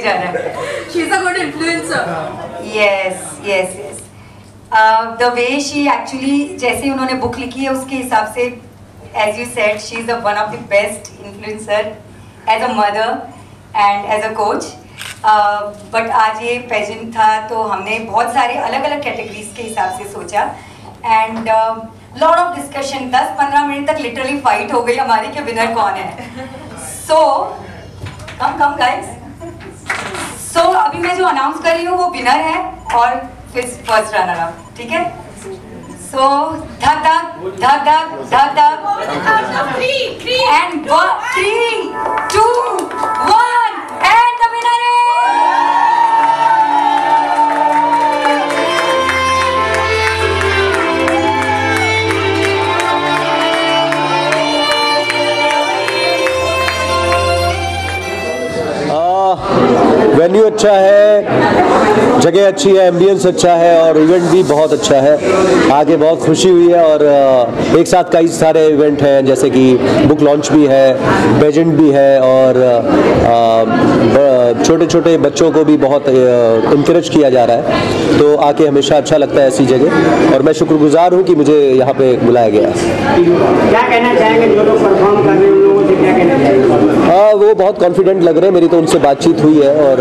जा रहा है। She's a good influencer. Yes. The way she actually, जैसे उन्होंने बुक लिखी है उसके हिसाब से, as you said, she is one of the best influencer as a mother and as a coach. But आज ये पेजेंट था तो हमने बहुत सारे अलग अलग कैटेगरीज के हिसाब से सोचा and lot of discussion, 10-15 minute तक लिटरली फाइट हो गई हमारी कि विनर कौन है। सो कम गाइस। सो अभी मैं जो अनाउंस कर रही हूँ वो विनर है और फिर फर्स्ट रनर अप, ठीक है? सो धक धक एंड 3, 2, 1 एंड द विनर है वेन्यू अच्छा है, जगह अच्छी है, एम्बियंस अच्छा है और इवेंट भी बहुत अच्छा है। आगे बहुत खुशी हुई है और एक साथ कई सारे इवेंट हैं, जैसे कि बुक लॉन्च भी है, पेजेंट भी है और छोटे छोटे बच्चों को भी बहुत इनकरेज किया जा रहा है। तो आके हमेशा अच्छा लगता है ऐसी जगह और मैं शुक्रगुजार हूँ कि मुझे यहाँ पे बुलाया गया है। क्या कहना चाहेंगे जो लोग परफॉर्म कर रहे हैं उन लोगों से, क्या कहना चाहेंगे? वो बहुत कॉन्फिडेंट लग रहे हैं, मेरी तो उनसे बातचीत हुई है और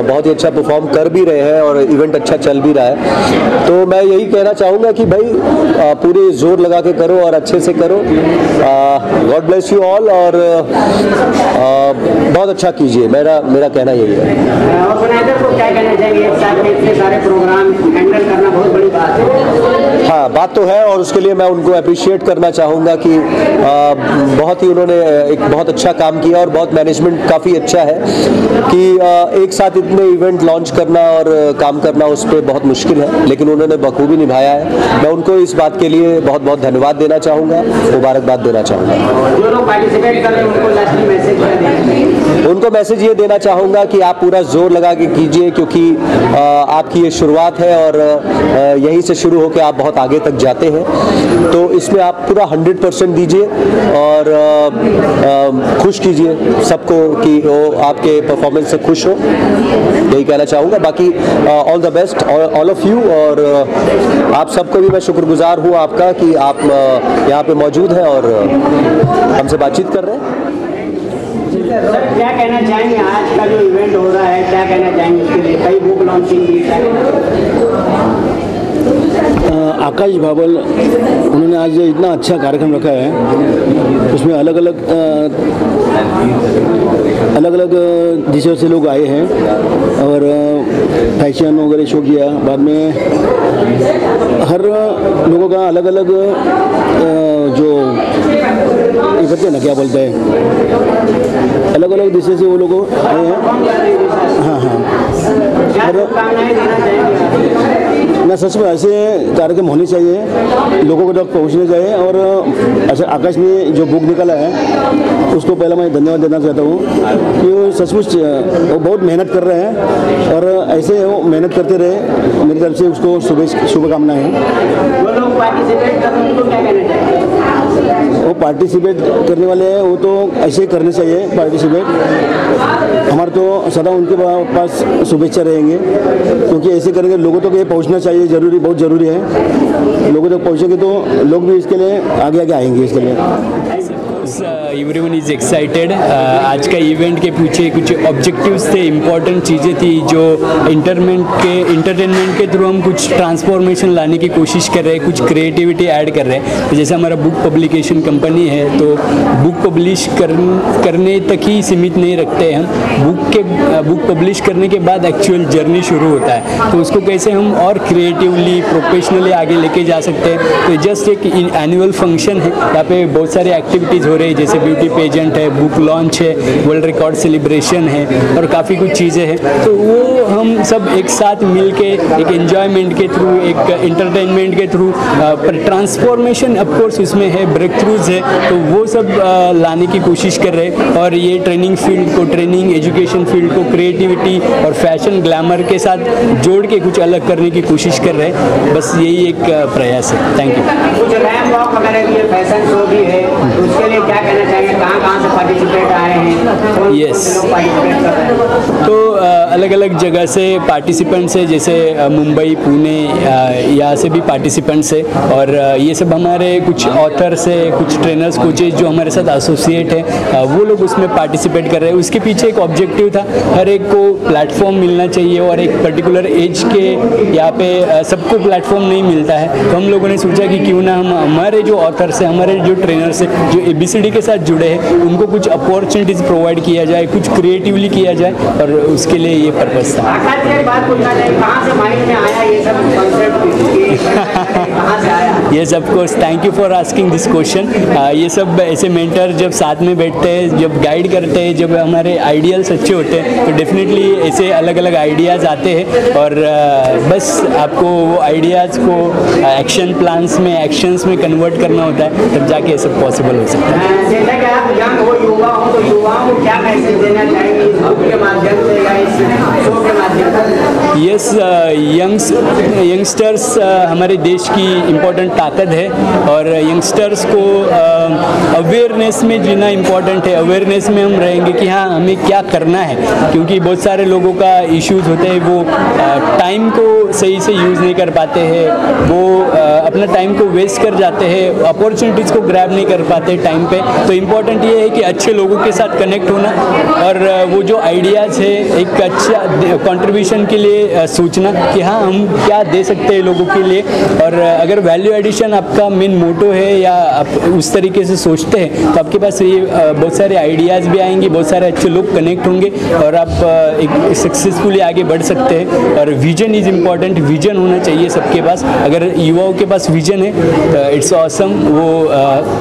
बहुत ही अच्छा परफॉर्म कर भी रहे हैं और इवेंट अच्छा चल भी रहा है। तो मैं यही कहना चाहूँगा कि भाई पूरे जोर लगा के करो और अच्छे से करो। गॉड ब्लेस यू ऑल और बहुत अच्छा कीजिए, मेरा कहना यही है। ऑर्गेनाइजर को क्या कहना चाहेंगे? एक साथ में इतने सारे प्रोग्राम हैंडल करना बहुत बड़ी बात है। हाँ, बात तो है और उसके लिए मैं उनको अप्रिशिएट करना चाहूँगा कि बहुत ही उन्होंने एक बहुत अच्छा काम किया और बहुत मैनेजमेंट काफ़ी अच्छा है कि एक साथ इतने इवेंट लॉन्च करना और काम करना उस पर बहुत मुश्किल है, लेकिन उन्होंने बखूबी निभाया है। मैं उनको इस बात के लिए बहुत बहुत धन्यवाद देना चाहूँगा, मुबारकबाद देना चाहूँगा। जो लोग पार्टिसिपेट कर रहे हैं उनको लास्टली मैसेज क्या देंगे? उनको मैसेज ये देना चाहूँगा कि आप पूरा जोर लगा के कीजिए, क्योंकि आपकी ये शुरुआत है और यहीं से शुरू होकर आप बहुत आगे तक जाते हैं। तो इसमें आप पूरा 100% दीजिए और खुश कीजिए सबको कि वो आपके परफॉर्मेंस से खुश हो, यही कहना चाहूँगा। बाकी all the best all of you और आप सबको भी मैं शुक्रगुजार हूँ आपका कि आप यहाँ पे मौजूद हैं और हमसे बातचीत कर रहे हैं। सर क्या कहना चाहेंगे आज का जो इवेंट हो रहा है, क्या कहना चाहेंगे इसके लिए? कई बुक लॉन्चिंग की आकाश भावल उन्होंने आज इतना अच्छा कार्यक्रम रखा है, उसमें अलग अलग दिशा से लोग आए हैं और फैशन वगैरह शो किया। बाद में हर लोगों का अलग अलग जो ये कहते हैं ना, क्या बोलते हैं, अलग अलग दिशा से वो लोग आए हैं। हाँ ना, सच में ऐसे कार्यक्रम होने चाहिए, लोगों को तक पहुँचने चाहिए। और अच्छा, आकाश ने जो बुक निकाला है उसको पहले मैं धन्यवाद देना चाहता हूँ कि वो सचमुच वो बहुत मेहनत कर रहे हैं और ऐसे वो मेहनत करते रहे। मेरी तरफ से उसको शुभकामनाएं हैं। वो पार्टिसिपेट करने वाले हैं, वो तो ऐसे ही करने चाहिए पार्टिसिपेट। हमारे तो सदा उनके पास शुभेच्छा रहेंगे, क्योंकि ऐसे करेंगे लोगों तक ये पहुंचना चाहिए, जरूरी, बहुत ज़रूरी है। लोगों तक पहुंचेंगे तो लोग भी इसके लिए आगे आएंगे इसके लिए। Everyone is excited. आज का इवेंट के पीछे कुछ ऑब्जेक्टिव्स थे, इम्पॉर्टेंट चीज़ें थी जो इंटरटेनमेंट के थ्रू हम कुछ ट्रांसफॉर्मेशन लाने की कोशिश कर रहे हैं, कुछ क्रिएटिविटी ऐड कर रहे हैं। तो जैसे हमारा बुक पब्लिकेशन कंपनी है तो बुक पब्लिश करने तक ही सीमित नहीं रखते हम। बुक पब्लिश करने के बाद एक्चुअल जर्नी शुरू होता है, तो उसको कैसे हम और क्रिएटिवली प्रोफेशनली आगे लेके जा सकते हैं। तो जस्ट एक एनुअल फंक्शन है, यहाँ पे बहुत सारे एक्टिविटीज़ हो रही है, जैसे ब्यूटी पेजेंट है, बुक लॉन्च है, वर्ल्ड रिकॉर्ड सेलिब्रेशन है और काफ़ी कुछ चीज़ें हैं। तो वो हम सब एक साथ मिल के एक एन्जॉयमेंट के थ्रू, एक इंटरटेनमेंट के थ्रू, पर ट्रांसफॉर्मेशन ऑफकोर्स उसमें है, ब्रेक थ्रूज है, तो वो सब लाने की कोशिश कर रहे हैं। और ये ट्रेनिंग फील्ड को, ट्रेनिंग एजुकेशन फील्ड को क्रिएटिविटी और फैशन ग्लैमर के साथ जोड़ के कुछ अलग करने की कोशिश कर रहे हैं। बस यही एक प्रयास है। Thank you. कुछ रैम वॉक वगैरह भी है, फैशन शो भी है, उसके लिए क्या कहना कहना चाहेंगे, कहाँ से पार्टिसिपेट आए हैं? Yes. पार्टिसिपेट कर रहे हैं तो अलग अलग जगह से पार्टिसिपेंट्स है, जैसे मुंबई, पुणे, यहाँ से भी पार्टिसिपेंट्स है। और ये सब हमारे कुछ ऑथर्स है, कुछ ट्रेनर्स, कोचेज जो हमारे साथ एसोसिएट है, वो लोग उसमें पार्टिसिपेट कर रहे हैं। उसके पीछे एक ऑब्जेक्टिव था, हर एक को प्लेटफॉर्म मिलना चाहिए और एक पर्टिकुलर एज के यहाँ पे सबको प्लेटफॉर्म नहीं मिलता है। तो हम लोगों ने सोचा कि क्यों ना हम हमारे जो ऑथर्स हैं, हमारे जो ट्रेनर्स हैं, जो ABCD के साथ जुड़े हैं, उनको कुछ अपॉर्चुनिटीज़ प्रोवाइड किया जाए, कुछ क्रिएटिवली किया जाए, और उसके लिए ये पर्पस था। आकाश जी, एक बात पूछना चाहिए, कहाँ से माइंड में आया ये सब कॉन्सेप्ट, कहाँ से आया? Yes, of course, thank you for asking this question. ये सब ऐसे मेंटर जब साथ में बैठते हैं, जब गाइड करते हैं, जब हमारे आइडियल्स अच्छे होते हैं, तो डेफिनेटली ऐसे अलग अलग आइडियाज़ आते हैं। और बस आपको वो आइडियाज़ को एक्शन प्लान्स में, एक्शंस में कन्वर्ट करना होता है, तब जाके ये सब पॉसिबल हो सकता है। जैसा कि आप यंग हो, युवा हो, तो युवाओं को क्या मैसेज देना चाहेंगे इस बुक के माध्यम से या इस शो के माध्यम से? यस, यंगस्टर्स हमारे देश की इम्पोर्टेंट ताकत है, और यंगस्टर्स को अवेयरनेस में जीना इम्पोर्टेंट है। अवेयरनेस में हम रहेंगे कि हाँ, हमें क्या करना है, क्योंकि बहुत सारे लोगों का इश्यूज होते हैं, वो टाइम को सही से यूज़ नहीं कर पाते हैं, वो अपना टाइम को वेस्ट कर जाते हैं, अपॉर्चुनिटीज़ को ग्रैब नहीं कर पाते टाइम पे। तो इम्पोर्टेंट ये है कि अच्छे लोगों के साथ कनेक्ट होना, और वो जो आइडियाज़ है एक अच्छा कंट्रीब्यूशन के लिए सोचना कि हाँ, हम क्या दे सकते हैं लोगों के लिए। और अगर वैल्यू एडिशन आपका मेन मोटो है, या आप उस तरीके से सोचते हैं, तो आपके पास ये बहुत सारे आइडियाज़ भी आएंगे, बहुत सारे अच्छे लोग कनेक्ट होंगे, और आप एक सक्सेसफुली आगे बढ़ सकते हैं। और विजन इज़ इम्पॉर्टेंट, विजन होना चाहिए सबके पास। अगर युवाओं के पास विजन है, इट्स ऑसम, वो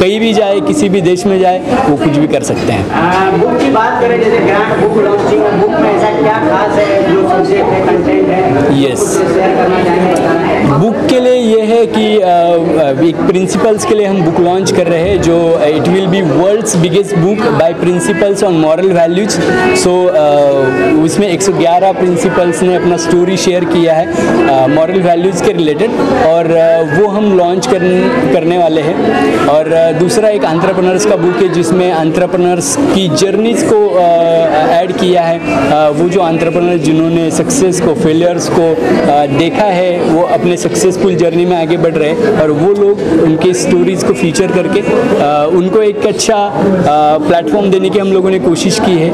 कहीं भी जाए, किसी भी देश में जाए, वो कुछ भी कर सकते हैं। बुक की बात करें, जैसे ग्रैंड बुक लॉन्चिंग, बुक में ऐसा क्या खास है, जो सब्जेक्ट है, कंटेंट है, Yes. शेयर करना चाहेंगे, बताना है? बुक के लिए ये है कि एक प्रिंसिपल्स के लिए हम बुक लॉन्च कर रहे हैं, जो it will be world's biggest book by principles on moral values. So उसमें 111 प्रिंसिपल्स ने अपना स्टोरी शेयर किया है मॉरल वैल्यूज़ के रिलेटेड, और वो हम लॉन्च करने वाले हैं। और दूसरा एक एंटरप्रेन्योर्स का बुक है, जिसमें एंटरप्रेन्योर्स की जर्नीज़ को ऐड किया है। वो जो एंटरप्रेन्योर जिन्होंने सक्सेस को, फेलियर्स को देखा है, वो अपने सक्सेसफुल जर्नी में आगे बढ़ रहे हैं, और वो लोग उनके स्टोरीज़ को फीचर करके उनको एक अच्छा प्लेटफॉर्म देने की हम लोगों ने कोशिश की है।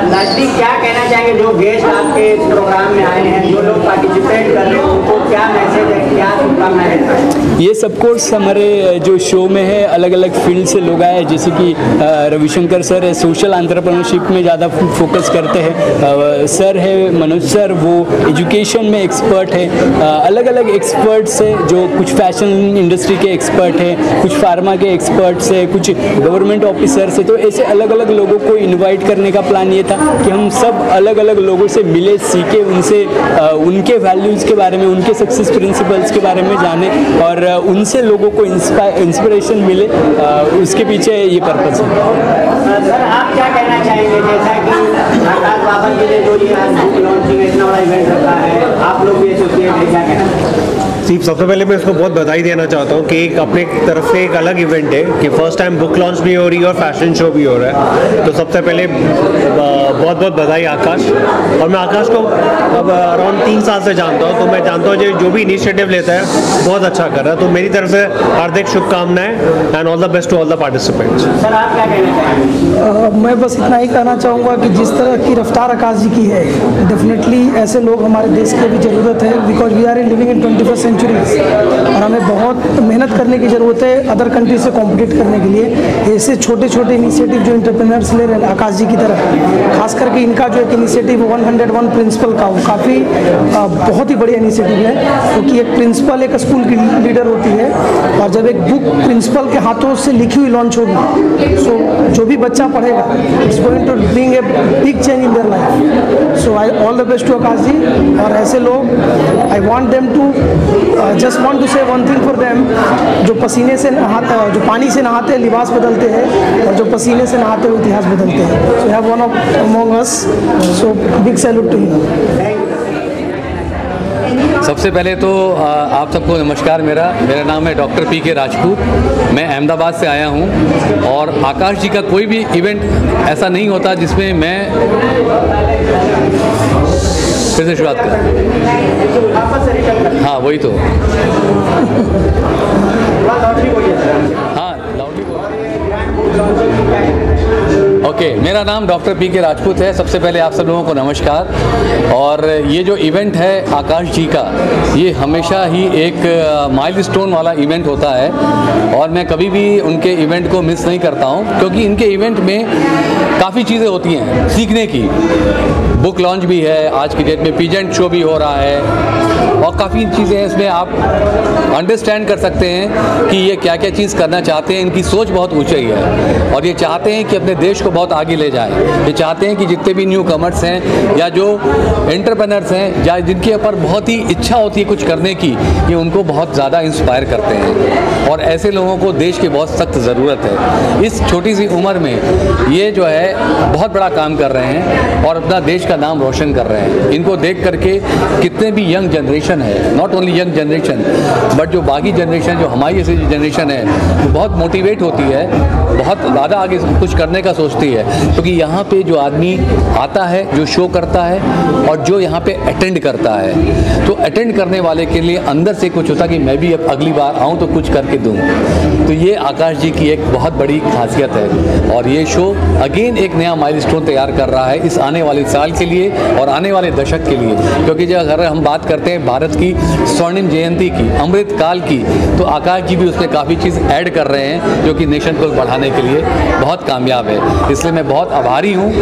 नजदीक क्या कहना चाहेंगे जो गेस्ट आपके इस प्रोग्राम में आए हैं, जो लोग पार्टिसिपेट कर रहे हैं, उनको क्या मैसेज है, क्या शुभकामनाएं हैं? ये सब कोर्स हमारे जो शो में है, अलग अलग फील्ड से लोग आए हैं, जैसे कि रविशंकर सर है, सोशल एंटरप्रेन्योरशिप में ज़्यादा फोकस करते हैं। सर है मनोज सर, वो एजुकेशन में एक्सपर्ट है। अलग अलग एक्सपर्ट्स है, जो कुछ फैशन इंडस्ट्री के एक्सपर्ट हैं, कुछ फार्मा के एक्सपर्ट्स है, कुछ गवर्नमेंट ऑफिसर्स है। तो ऐसे अलग अलग लोगों को इनवाइट करने का प्लान ये था कि हम सब अलग अलग लोगों से मिले, सीखे, उनसे उनके वैल्यूज़ के बारे में, उनके सक्सेस प्रिंसिपल्स के बारे में जाने, और उनसे लोगों को इंस्पिरेशन मिले। उसके पीछे ये पर्पस है। सर, आप क्या कहना चाहेंगे, जैसा कि आकाश बाबा के लिए जो ये आज बुक लॉन्चिंग इतना बड़ा इवेंट रखा है, आप लोग भी एसोसिएट है, क्या कहना चाहेंगे? सबसे पहले मैं इसको बहुत बधाई देना चाहता हूँ कि एक अपने तरफ से एक अलग इवेंट है कि फर्स्ट टाइम बुक लॉन्च भी हो रही है और फैशन शो भी हो रहा है। तो सबसे पहले बहुत बहुत बधाई आकाश। और मैं आकाश को अब अराउंड 3 साल से जानता हूँ, तो मैं जानता हूँ जो भी इनिशिएटिव लेता है बहुत अच्छा कर रहा है। तो मेरी तरफ से हार्दिक शुभकामनाएं and all the best to all the participants. Sir, आप क्या कहना चाहेंगे? मैं बस इतना ही कहना चाहूँगा कि जिस तरह की रफ्तार आकाश जी की है, डेफिनेटली ऐसे लोग हमारे देश की भी ज़रूरत है, because we are in living in 21st century, और हमें बहुत मेहनत करने की ज़रूरत है अदर कंट्री से कॉम्पिटिट करने के लिए। ऐसे छोटे छोटे इनिशिएटिव जो इंटरप्रेन्योर्स ले रहे हैं आकाश जी की तरह, खास करके इनका जो एक इनिशिएटिव 101 प्रिंसिपल का, वो काफ़ी बहुत ही बढ़िया इनिशिएटिव है, क्योंकि एक प्रिंसिपल एक स्कूल की लीडर होती है, और जब एक बुक प्रिंसिपल के हाथों से लिखी हुई लॉन्च होगी, सो जो भी बच्चा पढ़ेगा, it's going to bring a big change in their life. So I all the best to Akash ji, और ऐसे लोग, I want them to just want to say one thing for them, जो पसीने से नहाते, जो पानी से नहाते हैं लिबास बदलते हैं, और जो पसीने से नहाते हुए इतिहास बदलते हैं। So have one of among us, so big salute to you. सबसे पहले तो आप सबको नमस्कार। मेरा नाम है डॉक्टर पी.के. राजपूत। मैं अहमदाबाद से आया हूं और आकाश जी का कोई भी इवेंट ऐसा नहीं होता जिसमें मैं फिर से शुरुआत करूं। हाँ वही तो। हाँ ओके, मेरा नाम डॉक्टर पी.के. राजपूत है। सबसे पहले आप सब लोगों को नमस्कार। और ये जो इवेंट है आकाश जी का, ये हमेशा ही एक माइलस्टोन वाला इवेंट होता है और मैं कभी भी उनके इवेंट को मिस नहीं करता हूँ, क्योंकि इनके इवेंट में काफ़ी चीज़ें होती हैं सीखने की। बुक लॉन्च भी है, आज की डेट में पीजेंट शो भी हो रहा है और काफ़ी चीज़ें हैं इसमें। आप अंडरस्टैंड कर सकते हैं कि ये क्या क्या चीज़ करना चाहते हैं। इनकी सोच बहुत ऊंची है और ये चाहते हैं कि अपने देश को बहुत आगे ले जाए। ये चाहते हैं कि जितने भी न्यू कमर्स हैं या जो एंटरप्रेन्योर्स हैं या जिनके ऊपर बहुत ही इच्छा होती है कुछ करने की, ये उनको बहुत ज़्यादा इंस्पायर करते हैं और ऐसे लोगों को देश की बहुत सख्त ज़रूरत है। इस छोटी सी उम्र में ये जो है बहुत बड़ा काम कर रहे हैं और अपना देश का नाम रोशन कर रहे हैं। इनको देख करके कितने भी यंग जनरेशन है, not only young generation but जो बाकी जनरेशन, जो हमारी जैसी जनरेशन है, वो बहुत मोटिवेट होती है, बहुत ज़्यादा आगे कुछ करने का सोचती है। क्योंकि यहाँ पे जो आदमी आता है, जो शो करता है और जो यहाँ पे अटेंड करता है, तो अटेंड करने वाले के लिए अंदर से कुछ होता कि मैं भी अब अगली बार आऊँ तो कुछ करके दूँ। तो ये आकाश जी की एक बहुत बड़ी खासियत है और ये शो अगेन एक नया माइलस्टोन तैयार कर रहा है इस आने वाले साल के लिए और आने वाले दशक के लिए। क्योंकि जब अगर हम बात करते हैं भारत की स्वर्णिम जयंती की, अमृत काल की, तो आकाश जी भी उसमें काफ़ी चीज़ ऐड कर रहे हैं जो कि नेशन को बढ़ाने के लिए बहुत कामयाब है। इसलिए मैं बहुत आभारी हूँ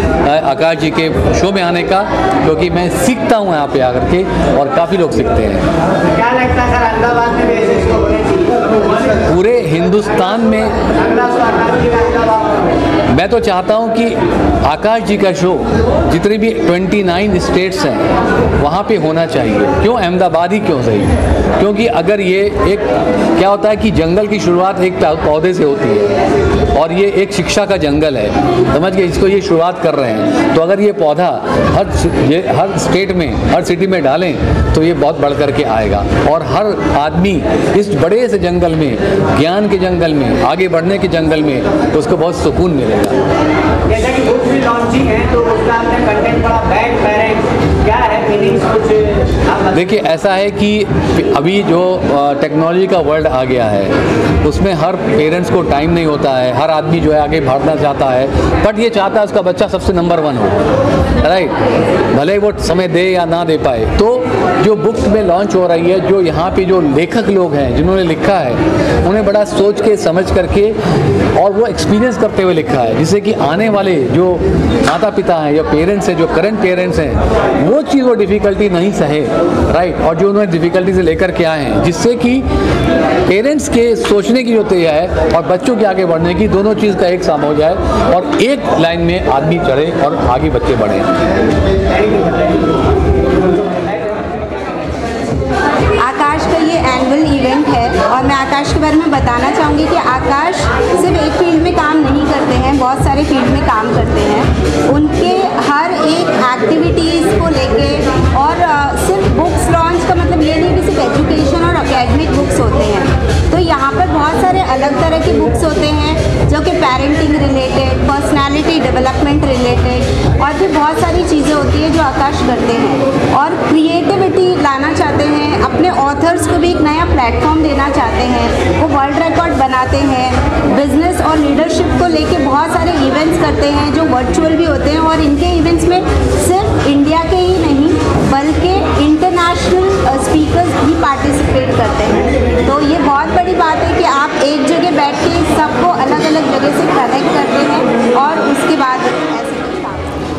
आकाश जी के शो में आने का, क्योंकि मैं सीखता हूँ यहाँ पे आकर के और काफ़ी लोग सीखते हैं। क्या लगता है सर, अहमदाबाद में बेसिस को होने चाहिए? पूरे हिंदुस्तान में मैं तो चाहता हूं कि आकाश जी का शो जितने भी 29 स्टेट्स हैं वहाँ पे होना चाहिए। क्यों अहमदाबाद ही क्यों सही? क्योंकि अगर ये एक क्या होता है कि जंगल की शुरुआत एक पौधे से होती है और ये एक शिक्षा का जंगल है, समझ के इसको ये शुरुआत कर रहे हैं। तो अगर ये पौधा हर स्टेट में, हर सिटी में डालें तो ये बहुत बढ़ करके आएगा और हर आदमी इस बड़े से जंगल में, ज्ञान के जंगल में, आगे बढ़ने के जंगल में, तो उसको बहुत सुकून मिलेगा। जैसा कि बुक भी लॉन्चिंग है तो उसका आपने कंटेंट बड़ा बैक पेरेंट क्या है मीनिंग्स कुछ? देखिए ऐसा है कि अभी जो टेक्नोलॉजी का वर्ल्ड आ गया है उसमें हर पेरेंट्स को टाइम नहीं होता है, हर आदमी जो है आगे बढ़ना चाहता है, बट ये चाहता है उसका बच्चा सबसे नंबर 1 हो, राइट, भले वो समय दे या ना दे पाए। तो जो बुक में लॉन्च हो रही है, जो यहाँ पे जो लेखक लोग हैं जिन्होंने लिखा है, उन्हें बड़ा सोच के समझ करके और वो एक्सपीरियंस करते हुए लिखा है, जिससे कि आने वाले जो माता पिता हैं या पेरेंट्स हैं, जो करंट पेरेंट्स हैं, वो चीज़ वो डिफ़िकल्टी नहीं सहे, राइट, और जो उन्होंने डिफ़िकल्टी से लेकर के आए हैं, जिससे कि पेरेंट्स के सोचने की जो तैयार है और बच्चों के आगे बढ़ने की, दोनों चीज़ का एक साम हो जाए और एक लाइन में आदमी चढ़े और आगे बच्चे बढ़े। आकाश का ये एनुअल इवेंट है और मैं आकाश के बारे में बताना चाहूँगी कि आकाश सिर्फ एक फील्ड में काम नहीं करते हैं, बहुत सारे फील्ड में काम करते हैं। उनके हर एक एक्टिविटीज़ को लेके और सिर्फ बुक्स लॉन्च का मतलब ये नहीं कि सिर्फ एजुकेशन और एकेडमिक बुक्स होते हैं। तो यहाँ पर बहुत सारे अलग तरह के बुक्स होते हैं जो कि parenting related, personality development related और भी बहुत सारी चीज़ें होती है जो आकाश करते हैं और क्रिएटिविटी लाना चाहते हैं, अपने ऑथर्स को भी एक नया प्लेटफॉर्म देना चाहते हैं, वो वर्ल्ड रिकॉर्ड बनाते हैं, बिजनेस और लीडरशिप को लेके बहुत सारे इवेंट्स करते हैं जो वर्चुअल भी होते हैं और इनके इवेंट्स में सिर्फ इंडिया के ही नहीं बल्कि इंटरनेशनल स्पीकर्स भी पार्टिसिपेट करते हैं। तो ये बहुत बड़ी बात है कि आप एक जगह बैठ के सबको अलग अलग जगह से कनेक्ट करते हैं और उसके बाद ऐसे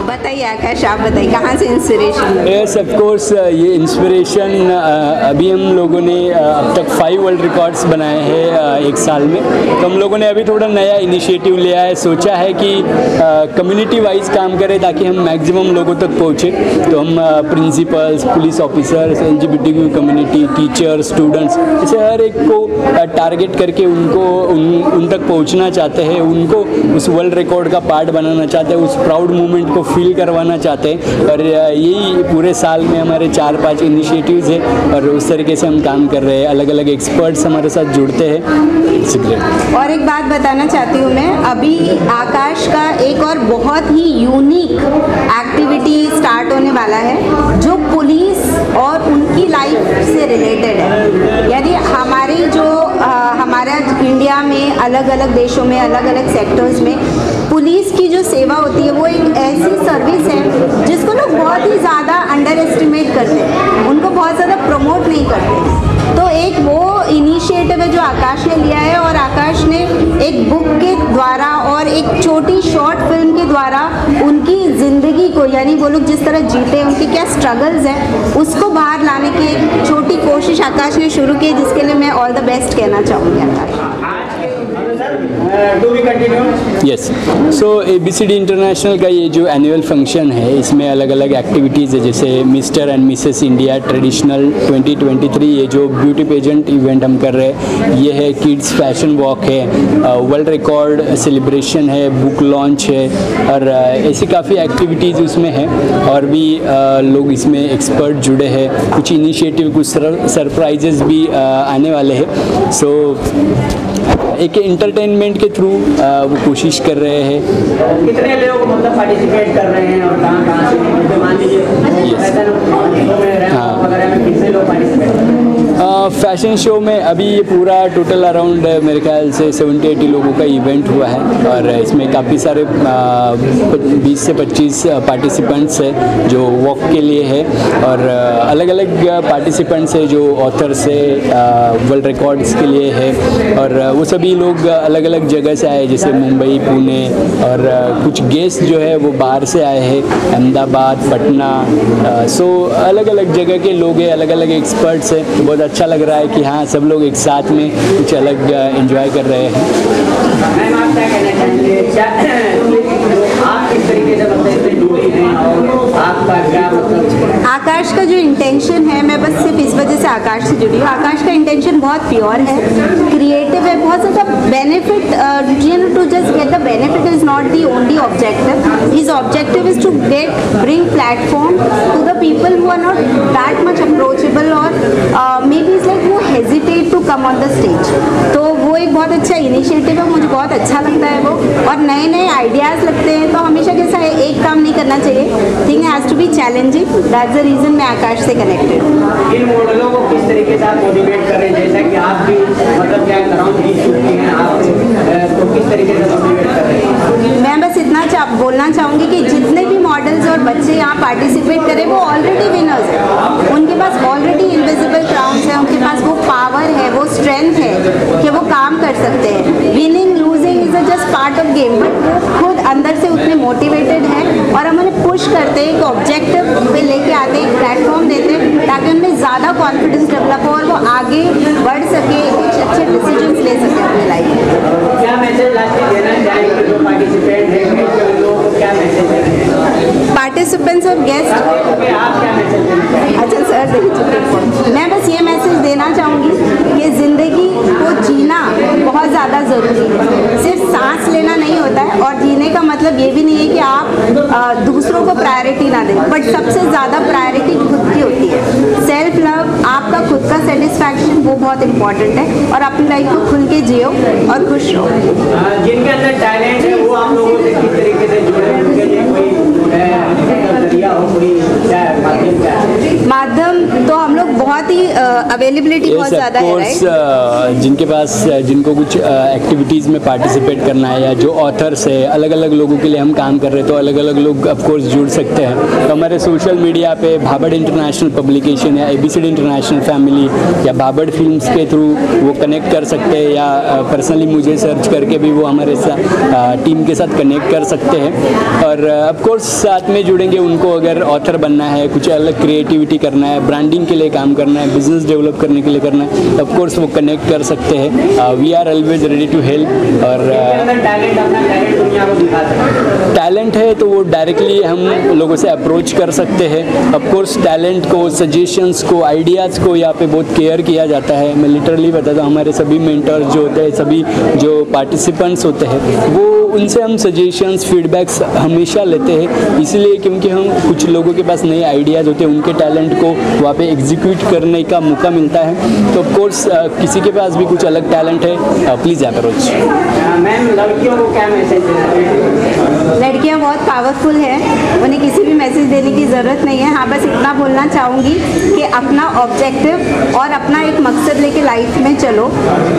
बताइए आकाश, आप बताइए कहाँ से इंस्पिरेशन? यस ऑफ कोर्स, ये इंस्पिरेशन अभी हम लोगों ने अब तक 5 वर्ल्ड रिकॉर्ड्स बनाए हैं एक साल में। तो हम लोगों ने अभी थोड़ा नया इनिशिएटिव लिया है, सोचा है कि कम्युनिटी वाइज काम करें ताकि हम मैक्सिमम लोगों तक पहुँचे। तो हम principles, police officers, LGBTQ community, teachers, students, ऐसे हर एक को टारगेट करके उनको उन तक पहुँचना चाहते हैं, उनको उस वर्ल्ड रिकॉर्ड का पार्ट बनाना चाहते हैं, उस प्राउड मोमेंट को फील करवाना करना चाहते हैं। और यही पूरे साल में हमारे 4-5 इनिशिएटिव्स हैं और उस तरीके से हम काम कर रहे हैं। अलग अलग एक्सपर्ट्स हमारे साथ जुड़ते हैं। It's great. और एक बात बताना चाहती हूँ मैं, अभी आकाश का एक और बहुत ही यूनिक एक्टिविटी स्टार्ट होने वाला है जो पुलिस और उनकी लाइफ से रिलेटेड है। यानी हमारा इंडिया में अलग अलग देशों में अलग अलग सेक्टर्स में पुलिस की जो सेवा होती है वो एक ऐसी सर्विस है जिसको लोग बहुत ही ज़्यादा अंडर एस्टिमेट करते हैं, उनको बहुत ज़्यादा प्रमोट नहीं करते। तो एक वो इनिशिएटिव है जो आकाश ने लिया है और आकाश ने एक बुक के द्वारा और एक छोटी शॉर्ट फिल्म के द्वारा उनकी ज़िंदगी को, यानी वो लोग जिस तरह जीते, उनके क्या स्ट्रगल्स हैं, उसको बाहर लाने की एक छोटी कोशिश आकाश ने शुरू की, जिसके लिए मैं ऑल द बेस्ट कहना चाहूँगी आकाश। यस, सो ABCD इंटरनेशनल का ये जो एनुअल फंक्शन है इसमें अलग अलग एक्टिविटीज़ है, जैसे mister and Mrs India traditional 2023, ये जो ब्यूटी पेजेंट इवेंट हम कर रहे हैं, ये है किड्स फैशन वॉक है, वर्ल्ड रिकॉर्ड सेलिब्रेशन है, बुक लॉन्च है और ऐसी काफ़ी एक्टिविटीज़ उसमें हैं। और भी लोग इसमें एक्सपर्ट जुड़े हैं, कुछ इनिशिएटिव, कुछ सरप्राइजेस भी आने वाले हैं। सो एक एंटरटेनमेंट के थ्रू वो कोशिश कर रहे हैं। कितने लोग मतलब पार्टिसिपेट कर रहे हैं और कहाँ से, मान लीजिए वगैरह में कितने लोग पार्टिसिपेट कर रहे हैं? फैशन शो में अभी ये पूरा टोटल अराउंड मेरे ख्याल से 70-80 लोगों का इवेंट हुआ है और इसमें काफ़ी सारे 20 से 25 पार्टिसिपेंट्स हैं जो वॉक के लिए है और अलग अलग पार्टिसिपेंट्स हैं जो ऑथर्स है, वर्ल्ड रिकॉर्ड्स के लिए है और वो सभी लोग अलग अलग जगह से आए, जैसे मुंबई, पुणे और कुछ गेस्ट जो है वो बाहर से आए हैं, अहमदाबाद, पटना। सो अलग अलग जगह के लोग हैं, अलग अलग एक्सपर्ट्स हैं। तो बहुत अच्छा लग रहा है कि हाँ, सब लोग एक साथ में कुछ अलग एंजॉय कर रहे हैं। मैम, आप क्या कहना चाहेंगे, आप किस तरीके से मतलब इससे जुड़ी हैं और आपका क्या मतलब? आकाश का जो इंटेंशन है, मैं बस सिर्फ इस वजह से आकाश से जुड़ी हूँ। आकाश का इंटेंशन बहुत प्योर है, क्रिएटिव है, बहुत ज़्यादा benefit, to just get the benefit is not the only objective. His objective is to bring platform to the people who are not that much approachable और मे बी इज लाइक वो hesitate to come on the stage. तो वो एक बहुत अच्छा initiative है, मुझे बहुत अच्छा लगता है वो। और नए नए आइडियाज़ लगते हैं तो हमेशा कैसा है, एक काम नहीं करना चाहिए, thing has to be challenging. That's the reason मैं आकाश से कनेक्टेड हूँ। इन मॉडलों को किस तरीके से आप मोटिवेट करें, जैसा कि आप भी मतलब क्या अराउंड जीत चुकी हैं आप, तो किस तरीके से मोटिवेट कर रहे हैं? मैं बस इतना बोलना चाहूँगी कि जितने भी मॉडल्स और बच्चे यहाँ पार्टिसिपेट करें वो ऑलरेडी विनर्स हैं, उनके पास ऑलरेडी इनविजिबल क्राउन्स हैं, उनके पास वो पावर है, वो स्ट्रेंथ है कि वो काम कर सकते हैं। Winning losing is just part of game, but वो खुद अंदर से उतने मोटिवेटेड हैं और हम उन्हें पुश करते हैं, एक ऑब्जेक्टिव पे लेके आते हैं, एक प्लेटफॉर्म देते हैं ताकि उनमें ज़्यादा कॉन्फिडेंस डेवलप हो और वो आगे बढ़ सके, कुछ अच्छे डिसीजंस ले सके अपनी लाइफ में। क्या मैसेज लास्ट देना चाहेंगे जो पार्टिसिपेंट हैं, लोगों को क्या मैसेज देंगे? पार्टिसिपेंट्स और गेस्ट, आप क्या मैसेज देना चाहेंगे? अच्छा सर, मैं बस ये मैसेज देना चाहूँगी कि ज़िंदगी को जीना बहुत ज़्यादा ज़रूरी है। सिर्फ सांस लेना नहीं होता है और जीने का मतलब ये भी नहीं है कि आप दूसरों को प्रायोरिटी ना दें, बट सबसे ज़्यादा प्रायोरिटी खुद की होती है। सेल्फ लव, आपका खुद का सेटिस्फैक्शन, वो बहुत इंपॉर्टेंट है और अपनी लाइफ को खुल के जियो और खुश रहो। जिनके अंदर टैलेंट है वो आप लोगों से किस तरीके से जुड़े, उनके लिए कोई जरिया हो, कोई माध्यम? तो हम लोग बहुत ही अवेलेबिलिटी बहुत ज़्यादा है, राइट? जिनके पास, जिनको कुछ एक्टिविटीज़ में पार्टिसिपेट करना है या जो ऑथर्स है, अलग अलग लोगों के लिए हम काम कर रहे हैं, तो अलग अलग लोग ऑफ कोर्स जुड़ सकते हैं। तो हमारे सोशल मीडिया पे भाबड़ इंटरनेशनल पब्लिकेशन या ABCD इंटरनेशनल फैमिली या भाबड़ फिल्म्स के थ्रू वो कनेक्ट कर सकते हैं या पर्सनली मुझे सर्च करके भी वो हमारे साथ टीम के साथ कनेक्ट कर सकते हैं। और ऑफ कोर्स साथ में जुड़ेंगे, उनको अगर ऑथर बनना है, कुछ अलग क्रिएटिविटी करना है, ब्रांडिंग के लिए काम करना है, बिजनेस डेवलप करने के लिए करना है, ऑफ कोर्स वो कनेक्ट कर सकते हैं। We are always ready to help. और टैलेंट है तो वो डायरेक्टली हम लोगों से अप्रोच कर सकते हैं। ऑफ कोर्स टैलेंट को, सजेशंस को, आइडियाज़ को यहाँ पे बहुत केयर किया जाता है। मैं लिटरली बताता हूँ, हमारे सभी मेंटर्स जो होते हैं, सभी जो पार्टिसिपेंट्स होते हैं, वो उनसे हम सजेशंस, फीडबैक्स हमेशा लेते हैं, इसलिए क्योंकि हम कुछ लोगों के पास नए आइडियाज़ होते हैं, उनके टैलेंट को वहाँ पे एग्जीक्यूट करने का मौका मिलता है। तो ऑफ कोर्स किसी के पास भी कुछ अलग टैलेंट है, प्लीज़ अप्रोच। मैम, लड़कियों को क्या मैसेज देना है? लड़कियाँ बहुत पावरफुल हैं, उन्हें किसी भी मैसेज देने की ज़रूरत नहीं है। हाँ, बस इतना बोलना चाहूँगी कि अपना ऑब्जेक्टिव और अपना एक मकसद लेके लाइफ में चलो।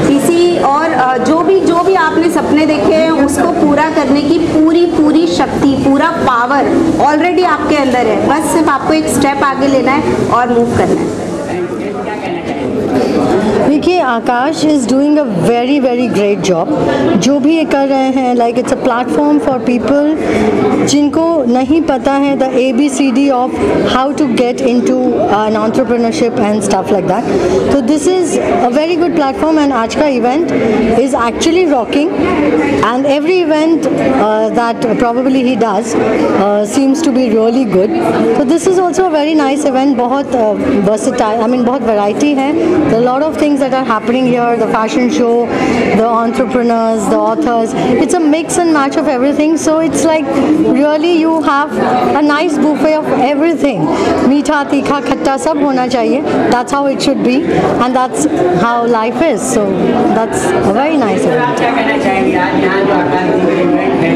किसी और जो भी आपने सपने देखे हैं उसको पूरा करने की पूरी शक्ति, पूरा पावर ऑलरेडी आपके अंदर है। बस सिर्फ आपको एक स्टेप आगे लेना है और मूव करना है। देखिए, Akash is doing a very very great job. जो भी ये कर रहे हैं, like it's a platform for people जिनको नहीं पता है the ABCD of how to get into an entrepreneurship and stuff like that. तो this is a very good platform and आज का event is actually rocking and every event that probably he does seems to be really good. So this is also a very nice event, बहुत versatile, I mean बहुत variety है। There are a lot of things that are happening here, the fashion show, the entrepreneurs, the authors. It's a mix and match of everything, so it's like really you have a nice buffet of everything. मीठा, तीखा, खट्टा सब होना चाहिए. That's how it should be and that's how life is. So that's a very nice event. क्या कहना चाहेंगे आज यहाँ जो आकाश जी का इवेंट है,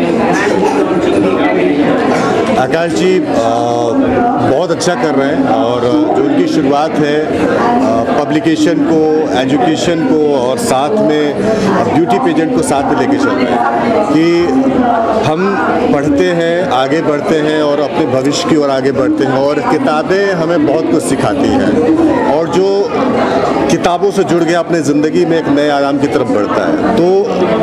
आकाश जी बहुत अच्छा कर रहे हैं और जो उनकी शुरुआत है पब्लिकेशन को, एजुकेशन को और साथ में ब्यूटी पेजेंट को साथ में लेके चल रहे हैं कि हम पढ़ते हैं, आगे बढ़ते हैं और अपने भविष्य की ओर आगे बढ़ते हैं और किताबें हमें बहुत कुछ सिखाती हैं और जो किताबों से जुड़ गया अपने ज़िंदगी में एक नए आयाम की तरफ बढ़ता है। तो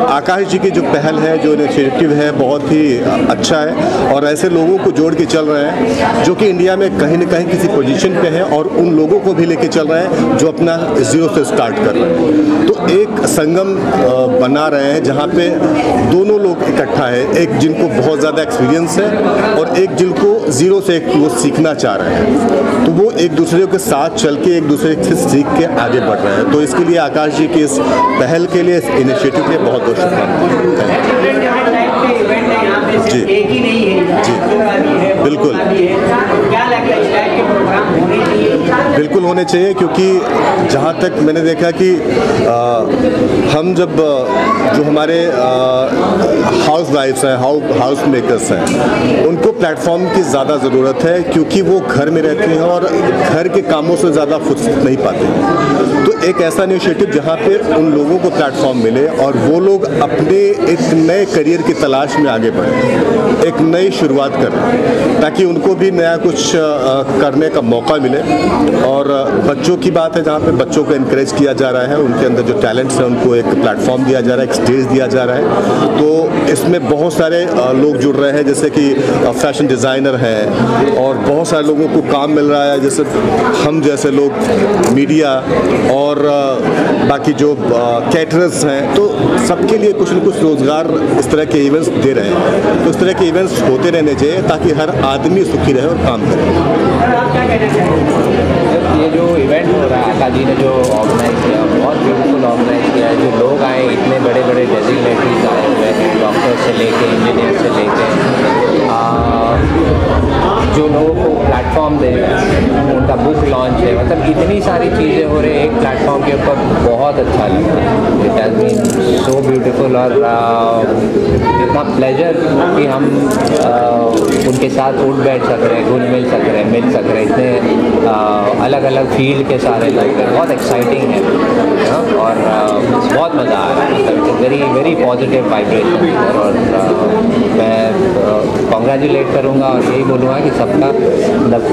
आकाश जी की जो पहल है, जो इनिशिएटिव है, बहुत ही अच्छा है और ऐसे लोगों को जोड़ के चल रहे हैं जो कि इंडिया में कहीं न कहीं किसी पोजीशन पे हैं और उन लोगों को भी लेके चल रहे हैं जो अपना ज़ीरो से स्टार्ट कर रहे हैं। तो एक संगम बना रहे हैं जहाँ पे दोनों लोग इकट्ठा है, एक जिनको बहुत ज़्यादा एक्सपीरियंस है और एक जिनको ज़ीरो से वो सीखना चाह रहे हैं। तो वो एक दूसरे के साथ चल के एक दूसरे से सीख के आगे बढ़ रहे हैं। तो इसके लिए आकाश जी की इस पहल के लिए, इस इनिशिएटिव के लिए बहुत बहुत शुभकामनाएं। जी जी बिल्कुल बिल्कुल होने चाहिए क्योंकि जहाँ तक मैंने देखा कि हम जब जो हमारे हाउस वाइफ्स हैं, हाउस मेकर्स हैं, उनको प्लेटफॉर्म की ज़्यादा ज़रूरत है क्योंकि वो घर में रहते हैं और घर के कामों से ज़्यादा फुर्सत नहीं पाते हैं। तो एक ऐसा इनिशिएटिव जहाँ पे उन लोगों को प्लेटफॉर्म मिले और वो लोग अपने एक नए करियर की तलाश में आगे बढ़ें, एक नई शुरुआत करें ताकि उनको भी नया कुछ करने का मौका मिले। और बच्चों की बात है जहाँ पे बच्चों को इनकरेज किया जा रहा है, उनके अंदर जो टैलेंट्स हैं उनको एक प्लेटफॉर्म दिया जा रहा है, एक स्टेज दिया जा रहा है। तो इसमें बहुत सारे लोग जुड़ रहे हैं जैसे कि फैशन डिज़ाइनर हैं और बहुत सारे लोगों को काम मिल रहा है जैसे हम जैसे लोग, मीडिया और बाकी जो कैटरर्स हैं। तो सबके लिए कुछ न कुछ रोज़गार इस तरह के इवेंट्स दे रहे हैं। तो इस तरह के इवेंट्स होते रहने चाहिए ताकि हर आदमी सुखी रहे और काम करे। ये जो इवेंट हो रहा है आकाश जी ने जो ऑर्गेनाइज किया, बहुत ब्यूटीफुल ऑर्गेनाइज किया है। जो लोग आए, इतने बड़े बड़े डेजिग्नेटरीज आए हुए हैं, डॉक्टर से लेके इंजीनियर से लेके जो लोगों को प्लेटफॉर्म दे रहे हैं, उनका बुक लॉन्च है, मतलब इतनी सारी चीज़ें हो रही है एक प्लेटफॉर्म के ऊपर। बहुत अच्छा लगा, it has been so beautiful और इतना प्लेजर कि हम उनके साथ उठ बैठ सक रहे हैं, घुल मिल सक रहे हैं, मिल सक रहे हैं। इतने अलग अलग फील्ड के सारे लोग हैं, बहुत एक्साइटिंग है और बहुत मज़ा आ रहा है। मतलब वेरी वेरी पॉजिटिव वाइब्रेशन और मैं कॉन्ग्रेचुलेट करूँगा और यही बोलूँगा कि सबका मतलब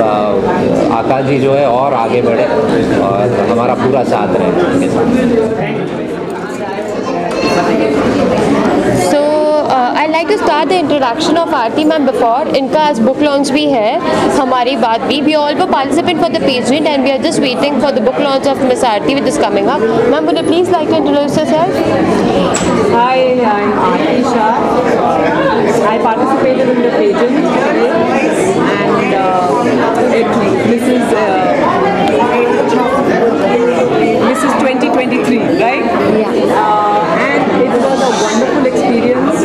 आकाश जी जो है और आगे बढ़े और हमारा पूरा साथ रहे उनके साथ। So I like to start the introduction of Aarti ma'am before. इनका आज book launch भी है, हमारी बात भी. We all were participant for the pageant and we are just waiting for the book launch of Miss Aarti which is coming up. Ma'am, would you please like to introduce yourself? Hi, I'm Aarti Shah. I participated in the pageant and this is 2023, right? Yeah. And it was a wonderful experience.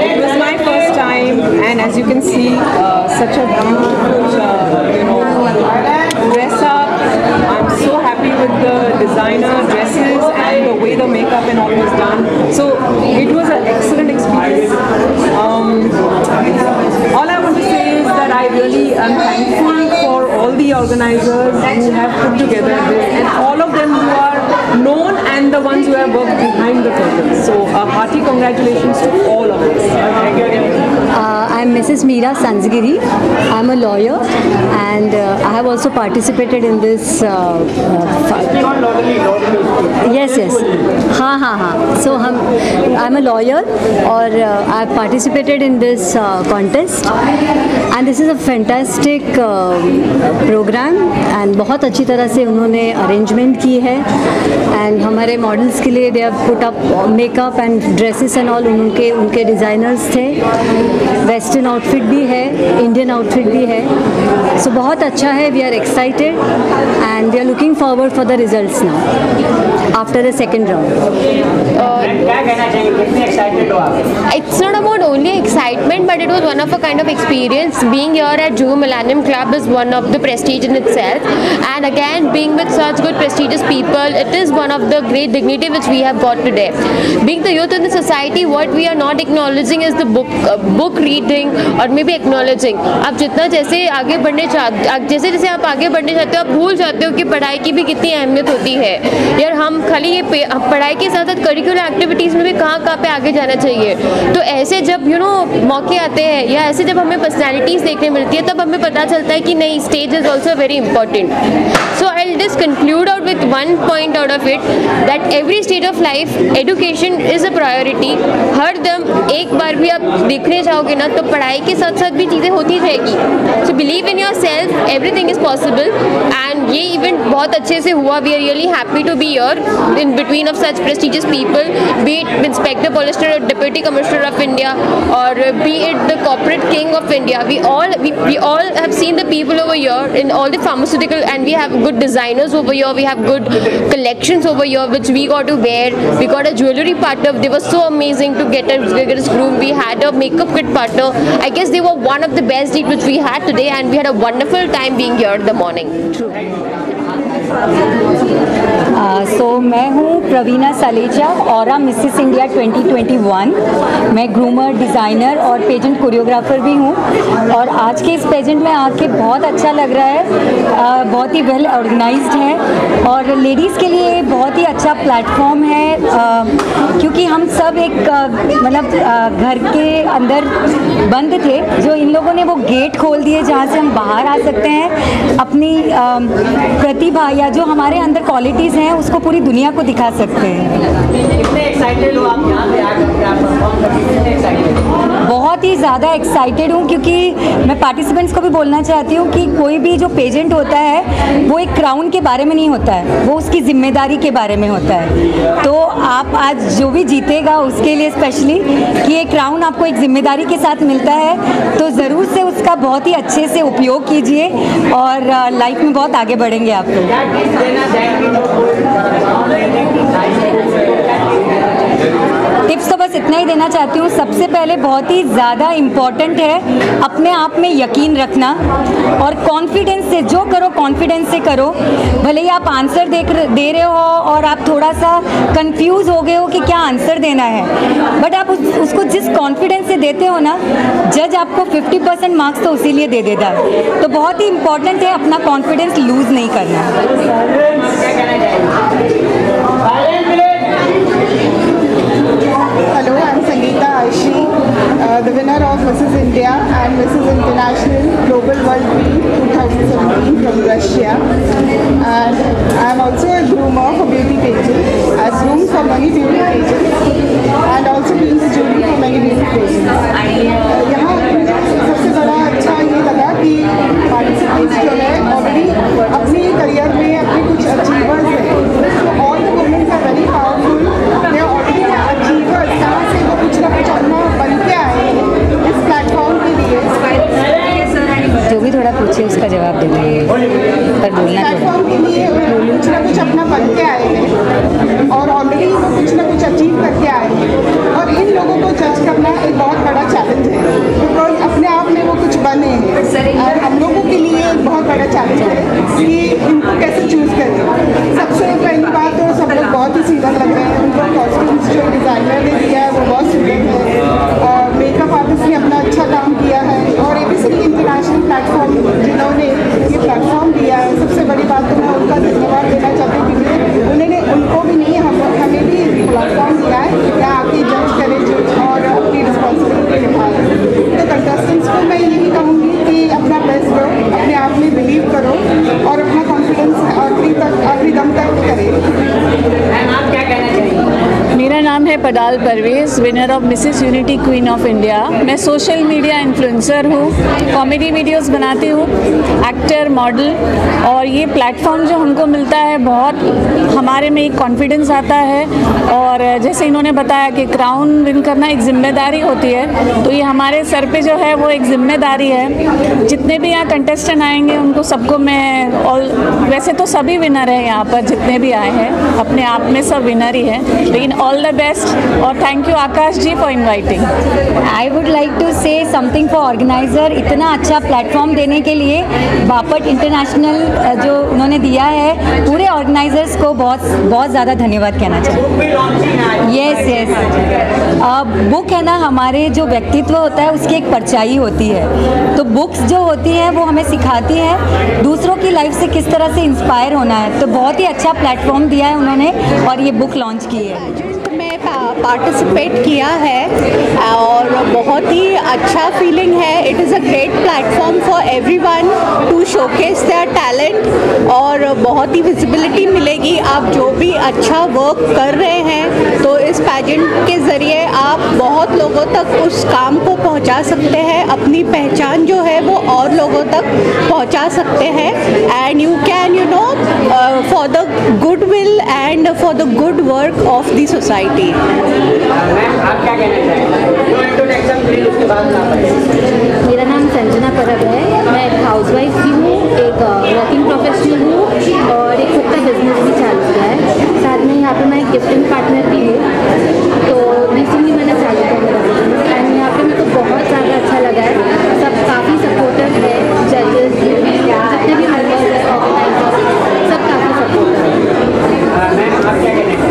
It was my first time, and as you can see, such a beautiful, dress up. I'm so happy with the designer dresses and the way the makeup and all was done. So it was an excellent experience. All I want to say is that I really am thankful for all the organizers who have put together this, and all of them who are known and the ones who have worked behind the curtains. So a hearty congratulations to all of us. I'm Mrs. Meera Sanzgiri. I'm a lawyer and I have also participated in this. Yes. हाँ. So I'm a lawyer और I've participated in this contest and this is a fantastic program and बहुत अच्छी तरह से उन्होंने arrangement की है and हमारे models के लिए they have put up makeup and dresses and all. उनके designers थे. Western outfit भी है, Indian outfit भी है. So बहुत अच्छा है. We are excited and we are looking forward for the results now after the second round. क्या कहना चाहिए, कितने excited हो आप? It's not about only excitement, but it was one of a kind of experience. Being here at Juhu Millennium Club is one of the prestige in itself, and again being with such good prestigious people, it is one of the great dignity which we have got today. Being the youth in the society, what we are not acknowledging is the book reading or maybe acknowledging. आप जितना जैसे आप आगे बढ़ने चाहते हो, आप भूल जाते हो कि पढ़ाई की भी कितनी अहमियत होती है. यार हम खाली ये पढ़ाई के साथ साथ करिकुलर एक्टिविटीज़ में भी कहाँ पे आगे जाना चाहिए. तो ऐसे जब मौके आते हैं या ऐसे जब हमें पर्सनैलिटीज़ देखने मिलती है तब हमें पता चलता है कि नहीं, stage is also very important. So I will just conclude out with one point out of it that every stage of life education is a priority. हर दम एक बार भी आप देखने जाओगे ना तो पढ़ाई के साथ साथ भी चीज़ें होती रहेगी. So believe in yourself, everything is possible and ये इवेंट बहुत अच्छे से हुआ. We are really happy to be here in between of such prestigious people, be it Inspector Police or Deputy Commissioner of India or be it the corporate king of India. We all have seen the people over here in all the pharmaceutical, and we have good designers over here. We have good collections over here which we got to wear. We got a jewelry partner. They were so amazing to get us groomed. We had a makeup kit partner. I guess they were one of the best deeds which we had today, and we had a wonderful time being here in the morning. True. मैं हूँ प्रवीणा सलेजा, aura Mrs India 2021. मैं groomer, designer और pageant choreographer भी हूँ और आज के इस पेजेंट में आके बहुत अच्छा लग रहा है. बहुत ही वेल ऑर्गेनाइज्ड है और लेडीज़ के लिए बहुत ही अच्छा प्लेटफॉर्म है क्योंकि हम सब एक घर के अंदर बंद थे. जो इन लोगों ने वो गेट खोल दिए जहाँ से हम बाहर आ सकते हैं, अपनी प्रतिभा या जो हमारे अंदर क्वालिटीज़ हैं उसको पूरी दुनिया को दिखा सकते हैं. कितने एक्साइटेड हो आप यहाँ पे आकर परफॉर्म करके? कितने एक्साइटेड? बहुत ही ज़्यादा एक्साइटेड हूँ क्योंकि मैं पार्टिसिपेंट्स को भी बोलना चाहती हूँ कि कोई भी जो पेजेंट होता है वो एक क्राउन के बारे में नहीं होता है, वो उसकी जिम्मेदारी के बारे में होता है. तो आप आज जो भी जीतेगा उसके लिए स्पेशली कि ये क्राउन आपको एक जिम्मेदारी के साथ मिलता है, तो ज़रूर से उसका बहुत ही अच्छे से उपयोग कीजिए और लाइफ में बहुत आगे बढ़ेंगे आप लोग. टिप्स तो बस इतना ही देना चाहती हूँ. सबसे पहले बहुत ही ज़्यादा इम्पॉर्टेंट है अपने आप में यकीन रखना और कॉन्फिडेंस से जो करो कॉन्फिडेंस से करो. भले ही आप आंसर दे रहे हो और आप थोड़ा सा कंफ्यूज हो गए हो कि क्या आंसर देना है, बट आप उसको जिस कॉन्फिडेंस से देते हो ना, जज आपको 50% मार्क्स तो उसी लिए दे देता है. तो बहुत ही इम्पॉर्टेंट है अपना कॉन्फिडेंस लूज़ नहीं करना. Hello, I'm Sangeeta Aishi, the winner of Mrs. India and Mrs. International Global World Peace 2017 from Russia. And I'm I'm also a groomer for beauty pages. I've groomed for many beauty pages and also been the jury for many beauty pages. यहाँ सबसे बड़ा अच्छा ये लगा कि participants जो है already अपने करियर में अपने कुछ अचीवर्स हैं, तो all the women are very powerful, they are already achievers, जहाँ से वो कुछ ना कुछ अपना बन के आए हैं इस प्लेटफॉर्म के लिए। जो भी थोड़ा पूछे उसका जवाब दे पर बोलना प्लेटफॉर्म के लिए कुछ ना कुछ अपना बन के आए हैं और ऑलरेडी वो कुछ ना कुछ अचीव करके आए हैं, और इन लोगों को जज करना एक बहुत बड़ा चैलेंज है, बिकॉज अपने आप में वो कुछ बने हैं और हम लोगों के लिए एक बहुत बड़ा चैलेंज है कि इनको कैसे चूज़ करें। सबसे पहली बात तो सब लोग बहुत ही सुंदर लग रहे हैं, उनको कॉस्ट्यूम्स जो डिज़ाइनर ने दिया है वो बहुत सुंदर है, मेकअप आर्टिस्ट ने अपना अच्छा काम किया है, और ABC इंटरनेशनल प्लेटफॉर्म जिन्होंने ये प्लेटफॉर्म दिया है, सबसे बड़ी बात तो मैं उनका धन्यवाद देना चाहती हूँ, क्योंकि उन्होंने उनको भी नहीं हमें भी प्लेटफॉर्म दिया है या आके जज करें और अपनी रिस्पॉन्सिबिलिटी निभाएं। तो कंटेस्टेंट्स को मैं यही कहूँगी कि अपना बेस्ट दो, अपने आप में बिलीव करो और अपना कॉन्फिडेंस आखिरी दम तक करें। आप क्या कहना चाहिए? मेरा नाम है Padal Parvez, winner of Mrs Unity Queen of India. मैं सोशल मीडिया इन्फ्लुएंसर हूँ, कॉमेडी वीडियोस बनाती हूँ, एक्टर, मॉडल, और ये प्लेटफॉर्म जो हमको मिलता है बहुत हमारे में एक कॉन्फिडेंस आता है, और जैसे इन्होंने बताया कि क्राउन विन करना एक जिम्मेदारी होती है, तो ये हमारे सर पे जो है वो एक जिम्मेदारी है। जितने भी यहाँ कंटेस्टेंट आएंगे उनको सबको मैं वैसे तो सभी विनर हैं यहाँ पर, जितने भी आए हैं अपने आप में सब विनर ही हैं, लेकिन ऑल द बेस्ट और thank you Akash ji for inviting. I would like to say something for organizer, इतना अच्छा प्लेटफॉर्म देने के लिए बापट इंटरनेशनल जो उन्होंने दिया है, पूरे ऑर्गेनाइजर्स को बहुत बहुत ज़्यादा धन्यवाद कहना चाहिए। यस बुक है ना, हमारे जो व्यक्तित्व होता है उसकी एक परछाई होती है, तो बुक्स जो होती है वो हमें सिखाती है दूसरों की लाइफ से किस तरह से इंस्पायर होना है, तो बहुत ही अच्छा प्लेटफॉर्म दिया है उन्होंने और ये बुक लॉन्च की है। पार्टिसिपेट किया है और बहुत ही अच्छा फीलिंग है। It is a great platform for everyone to showcase their talent और बहुत ही विजिबिलिटी मिलेगी। आप जो भी अच्छा वर्क कर रहे हैं तो इस पैजेंट के ज़रिए आप बहुत लोगों तक उस काम को पहुंचा सकते हैं, अपनी पहचान जो है वो और लोगों तक पहुंचा सकते हैं, and you can for the good will and for the good work of the society. आप क्या कहना चाहेंगे? इंट्रोडक्शन प्लीज, उसके बाद मेरा नाम संजना परब है, मैं एक हाउसवाइफ भी हूँ, एक वर्किंग प्रोफेशनल हूँ और एक खुद का बिजनेस भी चालू किया है। साथ में यहाँ पे मैं एक गिफ्टिंग पार्टनर भी हूँ, तो रिसेंटली मैंने चालू किया एंड यहाँ पे मेरे को बहुत ज़्यादा अच्छा लगा है। सब काफ़ी सपोर्टिव है, जजेस जितने भी मेंबर्स हैं, ऑर्गेनाइजर सब काफ़ी सपोर्टिव है।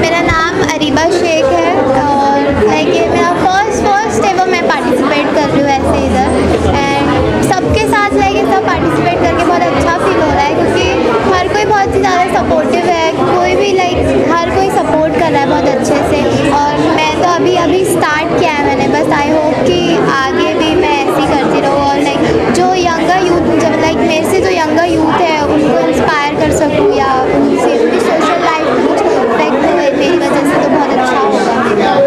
मेरा नाम अरीबा शेख है और लाइक ये मेरा फर्स्ट एवर मैं पार्टिसिपेट कर रही हूँ ऐसे इधर, एंड सबके साथ लाइक सब पार्टिसिपेट करके बहुत अच्छा फील हो रहा है, क्योंकि हर कोई बहुत ही ज़्यादा सपोर्टिव है, कोई भी लाइक हर कोई सपोर्ट कर रहा है बहुत अच्छे से, और मैं तो अभी स्टार्ट किया है मैंने, बस आई होप कि आगे भी मैं ऐसे ही करती रहूँ और लाइक जो यंगर यूथ जब लाइक मेरे से जो यंगर यूथ है उनको इंस्पायर कर सकूँ या उनसे उनकी सोशल लाइफ कुछ इफेक्ट हुए मेरी वजह से, तो बहुत अच्छा होगा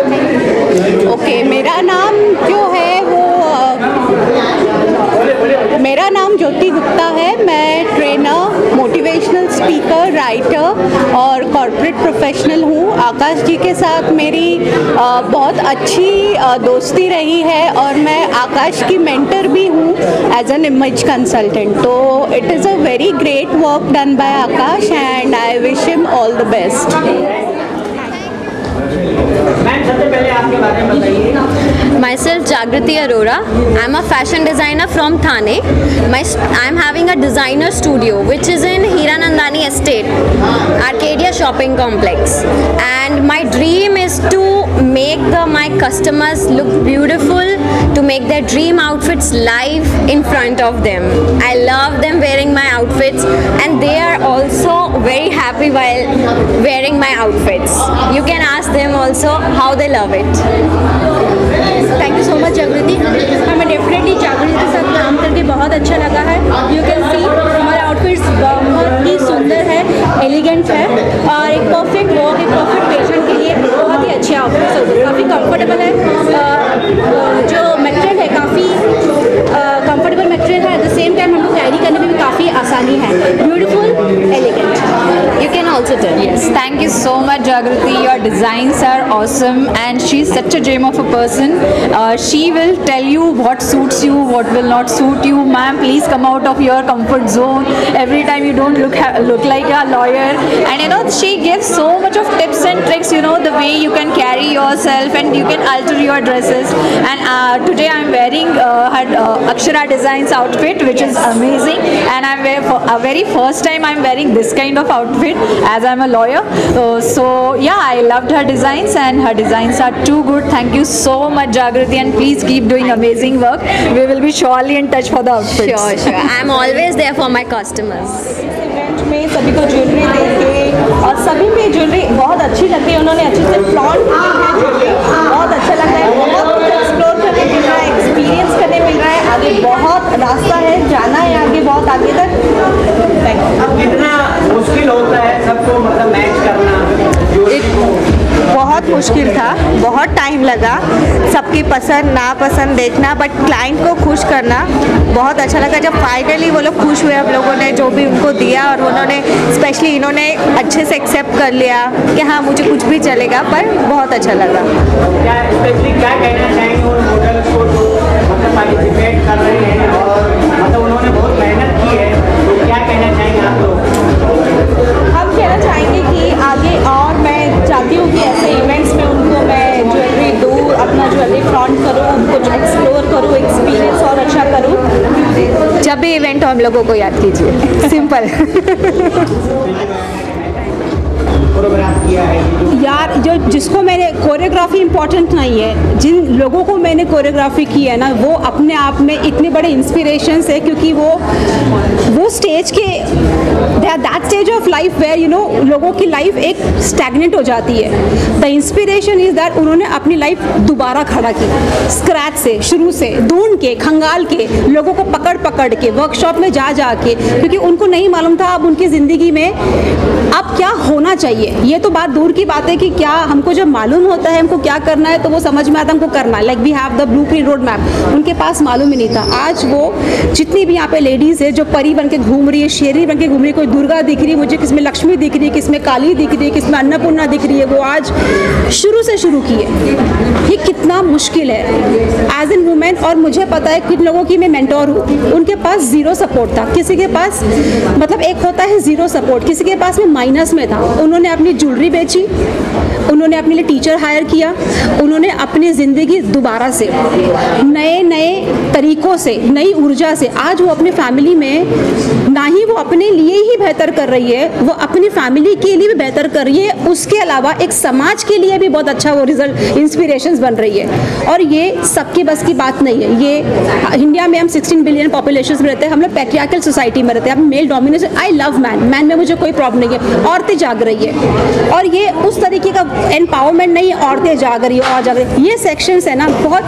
मेरा। ओके, मेरा नाम जो है वो मेरा नाम ज्योति गुप्ता है। मैं ट्रेनर, मोटिवेशनल स्पीकर, राइटर और कॉर्पोरेट प्रोफेशनल हूँ। आकाश जी के साथ मेरी बहुत अच्छी दोस्ती रही है और मैं आकाश की मेंटर भी हूँ एज एन इमेज कंसल्टेंट। तो it is a very great work done by Akash and I wish him all the best. Ma'am सबसे पहले आपके बारे में बताइए। Myself Jagriti Arora. I'm a fashion designer from Thane. I'm having a designer studio which is in Hiranandani Estate, Arcadia Shopping Complex. And my dream is to make my customers look beautiful, to make their dream outfits live in front of them. I love them wearing my outfits and they are also very happy while wearing my outfits. You can ask them also how they love it. Thank you so much जागृति। हमें definitely जागृति के साथ काम करके बहुत अच्छा लगा है। यू कैन सी हमारे आउटफिट्स बहुत ही सुंदर है, एलिगेंट है और एक परफेक्ट वॉक, एक परफेक्ट पेशेंट के लिए बहुत ही अच्छे आउटफिट्स होते हैं। काफ़ी कंफर्टेबल है, जो मटेरियल है काफ़ी कंफर्टेबल मटेरियल है, एट द सेम टाइम हमको कैरी करने में भी काफ़ी आसानी है। Beautiful, elegant. You can also tell. Yes, thank you so much, Jagriti. Your designs are awesome, and she's such a gem of a person. She will tell you what suits you, what will not suit you. Ma'am, please come out of your comfort zone. Every time you don't look like a lawyer, and you know she gives so much of tips and tricks. You know the way you can carry yourself, and you can alter your dresses. And today I'm wearing her Akshara Designs outfit, which is amazing. And I'm a very first time I'm wearing this kind of outfit, as I'm a lawyer. So yeah, I loved her designs, and her designs are too good. Thank you so much, Jagriti, and please keep doing amazing work. We will be surely in touch for the outfits. Sure. I'm always there for my customers. Event में सभी को jewellery देंगे और सभी पे jewellery बहुत अच्छी लगती है। उन्होंने अच्छे से फ्लॉन्ट की है ज्वेलरी, बहुत अच्छा लगता है। बहुत कुछ एक्सप्लोर करने मिल रहा है, एक्सपीरियंस करने मिल रहा है। आगे बहुत रास्ता है, जाना है आगे, बहुत आगे तक। अब कितना मुश्किल होता है सबको मतलब मैच करना? बहुत मुश्किल था, बहुत टाइम लगा, सबकी पसंद नापसंद देखना, बट क्लाइंट को खुश करना बहुत अच्छा लगा। जब फाइनली वो लोग खुश हुए, हम लोगों ने जो भी उनको दिया और उन्होंने स्पेशली इन्होंने अच्छे से एक्सेप्ट कर लिया कि हाँ मुझे कुछ भी चलेगा, पर बहुत अच्छा लगा। क्या स्पेशली क्या कहना चाहेंगे उन मॉडल्स को जो मतलब पार्टिसिपेट कर रहे हैं और मतलब उन्होंने बहुत मेहनत की है, तो क्या कहना चाहेंगे आप लोग? हम कहना चाहेंगे कि आगे और मैं चाहती हूँ कि ऐसे इवेंट्स में उनको मैं ज्वेलरी दूँ, अपना ज्वेलरी फ्लॉन्ट करूँ, कुछ एक्सप्लोर करूँ, एक्सपीरियंस और अच्छा करूँ। जब भी इवेंट हो हम लोगों को याद कीजिए, सिंपल। यार जो जिसको मैंने कोरियोग्राफी इम्पोर्टेंट नहीं है, जिन लोगों को मैंने कोरियोग्राफी की है ना, वो अपने आप में इतने बड़े इंस्पिरेशंस है, क्योंकि वो स्टेज के that stage of life where you know लोगों की लाइफ एक स्टैग्नेंट हो जाती है। द इंस्पिरेशन इज दैट उन्होंने अपनी लाइफ दोबारा खड़ा की, स्क्रैच से, शुरू से, ढूंढ के, खंगाल के, लोगों को पकड़ के, वर्कशॉप में जा के, क्योंकि उनको नहीं मालूम था अब उनकी ज़िंदगी में अब क्या होना चाहिए। ये तो बात दूर की बात है कि क्या हमको जब मालूम होता है हमको क्या करना है तो वो समझ में आता है हमको करना है। Like we have the blueprint road map, उनके पास मालूम ही नहीं था। आज वो जितनी भी यहाँ पे लेडीज़ है जो परी बन के घूम रही है, शेरी बन के घूम रही है, कोई दुर्गा दिख रही है मुझे, किसमें लक्ष्मी दिख रही है, किसमें काली दिख रही है, किसमें अन्नपूर्णा दिख रही है, वो आज शुरू से शुरू की है। ये कितना मुश्किल है एज एन वुमेन। और मुझे पता है किन लोगों की मैं मेंटोर हूँ, उनके पास ज़ीरो सपोर्ट था, किसी के पास मतलब एक होता है ज़ीरो सपोर्ट, किसी के पास में माइनस में था। उन्होंने अपनी ज्वेलरी बेची, उन्होंने अपने लिए टीचर हायर किया, उन्होंने अपनी ज़िंदगी दोबारा से नए तरीक़ों से, नई ऊर्जा से आज वो अपनी फैमिली में ना ही वो अपने लिए ही बेहतर कर रही है, वो अपनी फैमिली के लिए भी बेहतर कर रही है, उसके अलावा एक समाज के लिए भी बहुत अच्छा वो रिजल्ट इंस्पिरेशंस बन रही है। और ये सबके बस की बात नहीं है। ये इंडिया में हम 16 बिलियन पॉपुलेशन में रहते हैं, हम लोग पैट्रियार्कल सोसाइटी में रहते हैं, हम male domination. I love man में मुझे कोई प्रॉब्लम नहीं है, औरतें जाग रही है। और ये उस तरीके का एम्पावरमेंट नहीं है औरतें जाग रही है और जाग रही है। ये सेक्शंस है ना बहुत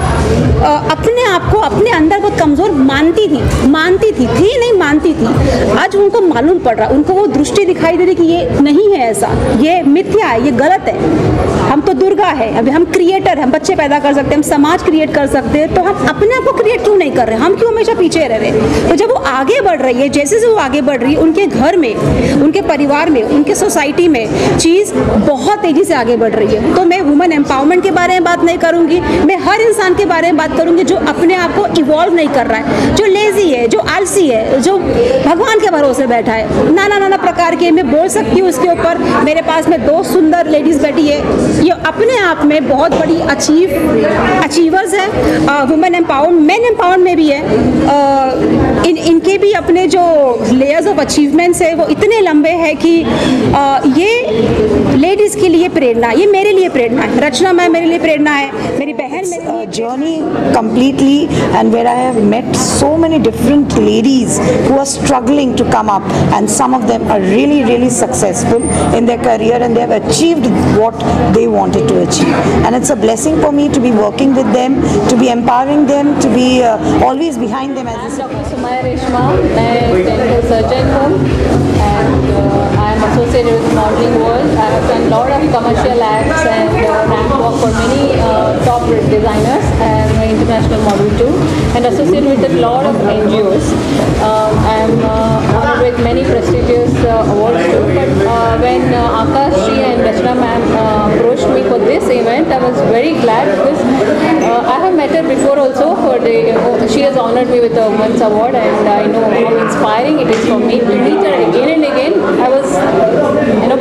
अपने आप को अपने अंदर बहुत कमज़ोर मानती थी नहीं मानती थी। आज उनको मालूम पड़ रहा, उनको वो दृष्टि दिखाई दे रही कि ये नहीं है ऐसा, ये मिथ्या है, ये गलत है। हम तो दुर्गा है, अभी हम क्रिएटर हैं, हम बच्चे पैदा कर सकते हैं, हम समाज क्रिएट कर सकते हैं, तो हम अपने आप को क्रिएट क्यों नहीं कर रहे? हम क्यों हमेशा पीछे रह रहे? तो जब वो आगे बढ़ रही है, जैसे वो आगे बढ़ रही है, उनके घर में, उनके परिवार में, उनके सोसाइटी में चीज़ बहुत तेज़ी से आगे बढ़ रही है। तो मैं वुमेन एम्पावरमेंट के बारे में बात नहीं करूँगी, मैं हर इंसान के बारे में बात करूँगी जो अपने आप को इवॉल्व नहीं कर रहा है, जो लेजी है, जो आलसी है, जो भगवान के भरोसे बैठा है। नाना प्रकार के मैं बोल सकती हूँ उसके ऊपर। मेरे पास में 2 सुंदर लेडीज़ बैठी है, ये अपने आप में बहुत बड़ी अचीवर्स है। वुमेन एम्पावरमेंट, मेन एम्पावरमेंट में भी है। इनके भी अपने जो लेयर्स ऑफ अचीवमेंट्स है वो इतने लंबे हैं कि ये लेडीज़ के लिए प्रेरणा, ये मेरे लिए प्रेरणा है। रचना मैम मेरे लिए प्रेरणा है, मेरी बहन journey completely, and where I have met so many different ladies who are struggling to come up, and some of them are really successful in their career and they have achieved what they wanted to achieve, and it's a blessing for me to be working with them, to be empowering them, to be always behind them. Dr. Sumaya Reshma, मैं dental surgeon हूँ and I am a associated with modeling world. I have done a lot of commercial acts and ramp walk for many top designers and international model too, and associated with a lot of NGOs. I am honored with many prestigious awards too. But when Akash ji and Rachna ma'am approached me for this event, I was very glad because I have met her before also. She has honored me with a Women's Award, and I know how inspiring it is for me to meet her again and again. I was,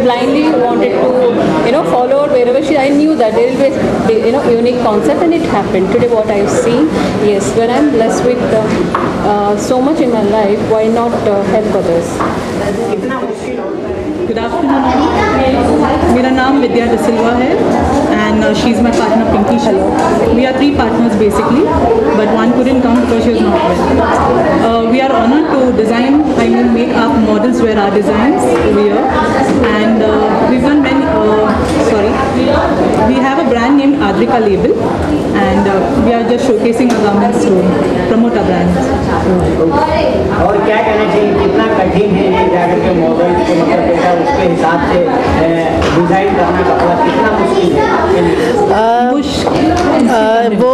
blindly wanted to, follow her wherever she. I knew that there will be, unique concept, and it happened. Today, what I've seen, yes, when I'm blessed with so much in my life, why not help others? Good afternoon. मेरा नाम विद्या डिसिल्वा है and she's my partner Pinky Shah. We are 3 partners basically, but one couldn't come because she was not well. We are honored to design, make up models wear our designs over here, and we've done many. We have a brand named Adrika Label, and we are just showcasing our garments to promote our brands. और क्या कहना चाहिए, कितना कठिन है ये जाकर के मॉडल को मतलब उसके हिसाब से डिजाइन करना कपड़ा कितना मुश्किल है? वो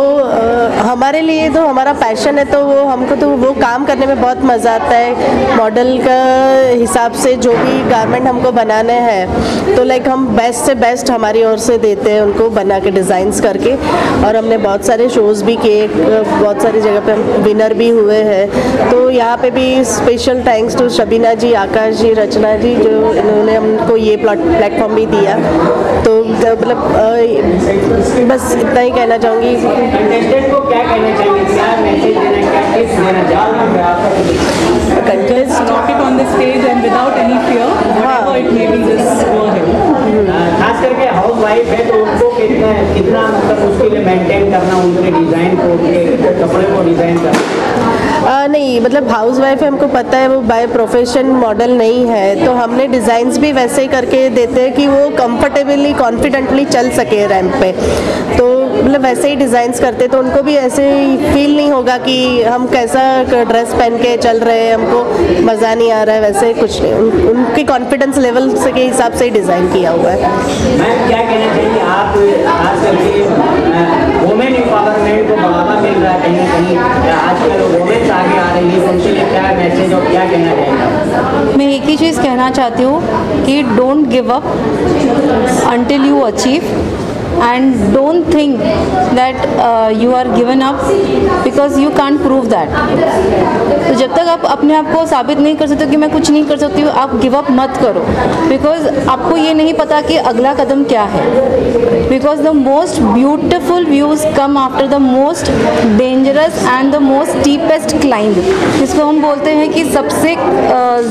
हमारे लिए तो हमारा पैशन है, तो वो हमको तो वो काम करने में बहुत मज़ा आता है। मॉडल का हिसाब से जो भी गारमेंट हमको बनाने हैं तो लाइक हम बेस्ट से बेस्ट हमारी ओर से देते हैं उनको बना के डिज़ाइंस करके, और हमने बहुत सारे शोज़ भी किए, बहुत सारी जगह पे हम विनर भी हुए हैं। तो यहाँ पे भी स्पेशल थैंक्स टू शबीना जी, आकाश जी, रचना जी, जो इन्होंने हमको ये प्लेटफॉर्म भी दिया। तो मतलब बस इतना ही कहना चाहूँगी। कंटेस्टेंट को क्या कहना चाहिए, क्या मैसेज देना, क्या टिप्स देना चाहोगे? Contest rock it on the stage and without any fear, whatever it may be, just go ahead. खास करके हाउस वाइफ है तो उनको कितना मतलब उसके लिए मेंटेन करना, उनके डिज़ाइन को, उनके कपड़े को डिज़ाइन करना। नहीं, मतलब हाउस वाइफ है, हमको पता है वो बाय प्रोफेशन मॉडल नहीं है, तो हमने डिज़ाइंस भी वैसे ही करके देते हैं कि वो कंफर्टेबली कॉन्फिडेंटली चल सके रैंप पे। तो मतलब वैसे ही डिज़ाइंस करते, तो उनको भी ऐसे ही फील नहीं होगा कि हम कैसा ड्रेस पहन के चल रहे हैं, हमको मज़ा नहीं आ रहा है, वैसे कुछ नहीं। उनके कॉन्फिडेंस लेवल से के हिसाब से ही डिज़ाइन किया हुआ है। मैम क्या कहना चाहिए, आप खास करके वुमेन एम्पावरमेंट को बढ़ावा मिल रहा है कहीं ना कहीं, आजकल वुमेन्स आगे आ रही है, उनके लिए क्या मैसेज और क्या कहना चाहिए? मैं एक ही चीज़ कहना चाहती हूँ कि don't give up until you achieve, and don't think that you are given up because you can't prove that. तो जब तक आप अपने आप को साबित नहीं कर सकते कि मैं कुछ नहीं कर सकती हूँ, आप गिव अप मत करो, बिकॉज आपको ये नहीं पता कि अगला कदम क्या है। Because the most beautiful views come after the most dangerous and the most steepest climb, जिसको हम बोलते हैं कि सबसे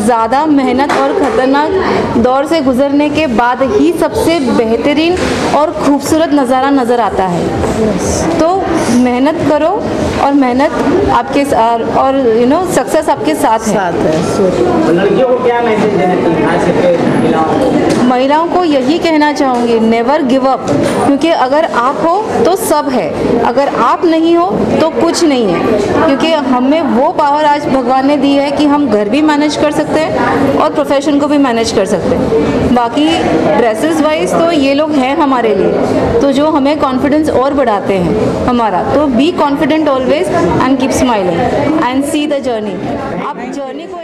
ज़्यादा मेहनत और ख़तरनाक दौर से गुजरने के बाद ही सबसे बेहतरीन और खूबसूरत नज़ारा नज़र आता है। तो मेहनत करो और मेहनत आपके और सक्सेस आपके साथ है। लड़कियों को क्या मैसेज देना चाहिए? महिलाओं को यही कहना चाहूँगी, नेवर गिव अप, क्योंकि अगर आप हो तो सब है, अगर आप नहीं हो तो कुछ नहीं है। क्योंकि हमें वो पावर आज भगवान ने दी है कि हम घर भी मैनेज कर सकते हैं और प्रोफेशन को भी मैनेज कर सकते हैं। बाकी ड्रेसेस वाइज तो ये लोग हैं हमारे लिए, तो जो हमें कॉन्फिडेंस और बढ़ाते हैं हमारा। तो be confident always and keep smiling and see the journey. आप जर्नी को